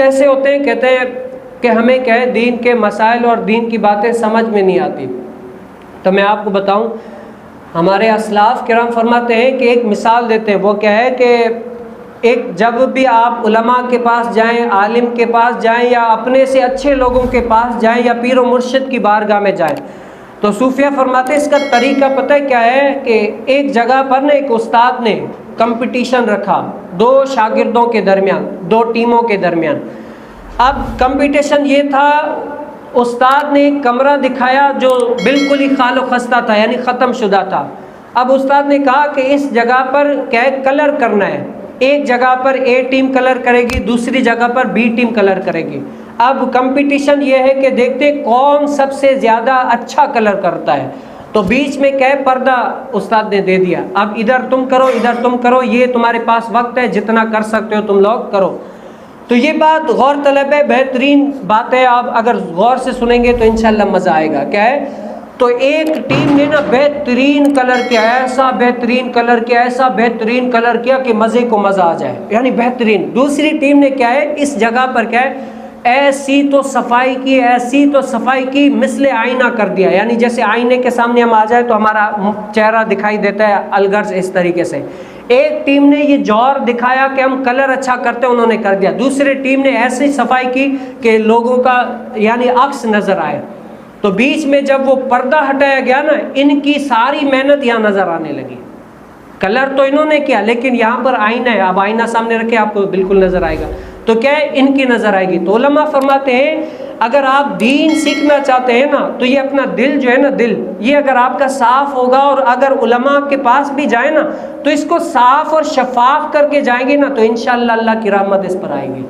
ایسے ہوتے ہیں کہتے ہیں کہ ہمیں کیا ہے دین کے مسائل اور دین کی باتیں سمجھ میں نہیں آتی. تو میں آپ کو بتاؤں، ہمارے اسلاف کرام فرماتے ہیں کہ ایک مثال دیتے ہیں. وہ کیا ہے کہ جب بھی آپ علماء کے پاس جائیں، عالم کے پاس جائیں، یا اپنے سے اچھے لوگوں کے پاس جائیں، یا پیر و مرشد کی بارگاہ میں جائیں، تو صوفیہ فرماتے ہیں اس کا طریقہ پتہ ہے کیا ہے کہ ایک جگہ پر نا ایک استاد نے کمپٹیشن رکھا 2 شاگردوں کے درمیان، 2 ٹیموں کے درمیان. اب کمپٹیشن یہ تھا، استاد نے ایک کمرہ دکھایا جو بالکل ہی خال و خستہ تھا، یعنی ختم شدہ تھا. اب استاد نے کہا کہ اس جگہ پر کیا ہے کلر کرنا ہے. ایک جگہ پر اے ٹیم کلر کرے گی، دوسری جگہ پر بی ٹیم کلر کرے گی. اب کمپٹیشن یہ ہے کہ دیکھتے کون سب سے زیادہ اچھا کلر کرتا ہے. تو بیچ میں کیا ہے پردہ استاد نے دے دیا. اب ادھر تم کرو، ادھر تم کرو، یہ تمہارے پاس وقت ہے، جتنا کر سکتے ہو تم لوگ کرو. تو یہ بات غور طلب ہے، بہترین بات ہے. آپ اگر غور سے سنیں گے تو انشاءاللہ مزہ آئے گا. کیا ہے، تو ایک ٹیم نے نا بہترین کلر کیا، ایسا بہترین کلر کیا، ایسا بہترین کلر کیا کہ مزے کو مزہ آ جائے، یعنی بہترین. دوسری ٹیم نے کیا ہے اس جگہ پر کیا ہے ایسی تو صفائی کی، ایسی تو صفائی کی، مثل آئینہ کر دیا، یعنی جیسے آئینے کے سامنے ہم آ جائے تو ہمارا چہرہ دکھائی دیتا ہے الغرض اس طریقے سے. ایک ٹیم نے یہ جوہر دکھایا کہ ہم کلر اچھا کرتے ہیں، انہوں نے کر دیا. دوسری ٹیم نے ایسی صفائی کی کہ لوگوں کا یعنی عکس نظر آئے. تو بیچ میں جب وہ پردہ ہٹایا گیا نا، ان کی ساری محنت یہاں نظر آنے لگی. کلر تو انہوں نے کیا لیکن یہاں پر آئینہ ہے، اب آئینہ سامنے رکھے آپ کو بالکل نظر آئے گا. تو کیا ہے ان کی نظر آئے گی. تو علماء فرماتے ہیں اگر آپ دین سیکھنا چاہتے ہیں نا تو یہ اپنا دل جو ہے نا، دل یہ اگر آپ کا صاف ہوگا، اور اگر علماء کے پاس بھی جائیں نا تو اس کو صاف اور شفاف کر کے جائیں گے نا تو انشاءاللہ اللہ کی رحمت اس پر آئے گی.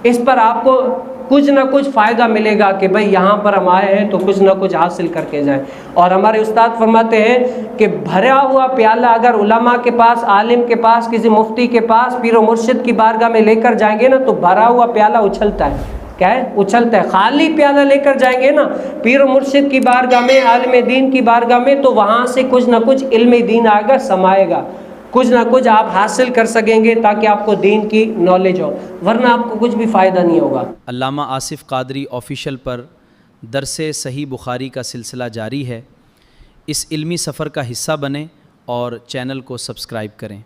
اس پر آپ کو کچھ نہ کچھ فائدہ ملے گا کہ بھئی یہاں پر ہم آئے ہیں تو کچھ نہ کچھ حاصل کر کے جائیں. اور ہمارے استاد فرماتے ہیں کہ بھرا ہوا پیالہ اگر علماء کے پاس، عالم کے پاس، کسی مفتی کے پاس، پیر و مرشد کی بارگاہ میں لے کر جائیں گے نا تو بھرا ہوا پیالہ اچھلتا ہے. کیا ہے اچھلتا ہے. خالی پیالہ لے کر جائیں گے نا پیر و مرشد کی بارگاہ میں، عالم دین کی بارگاہ میں، تو وہاں سے کچھ نہ کچھ علم دین آئے گا، سمائے گا، کچھ نہ کچھ آپ حاصل کر سکیں گے تاکہ آپ کو دین کی نالج ہو، ورنہ آپ کو کچھ بھی فائدہ نہیں ہوگا. علامہ آصف قادری آفیشیل پر درس صحیح بخاری کا سلسلہ جاری ہے. اس علمی سفر کا حصہ بنیں اور چینل کو سبسکرائب کریں.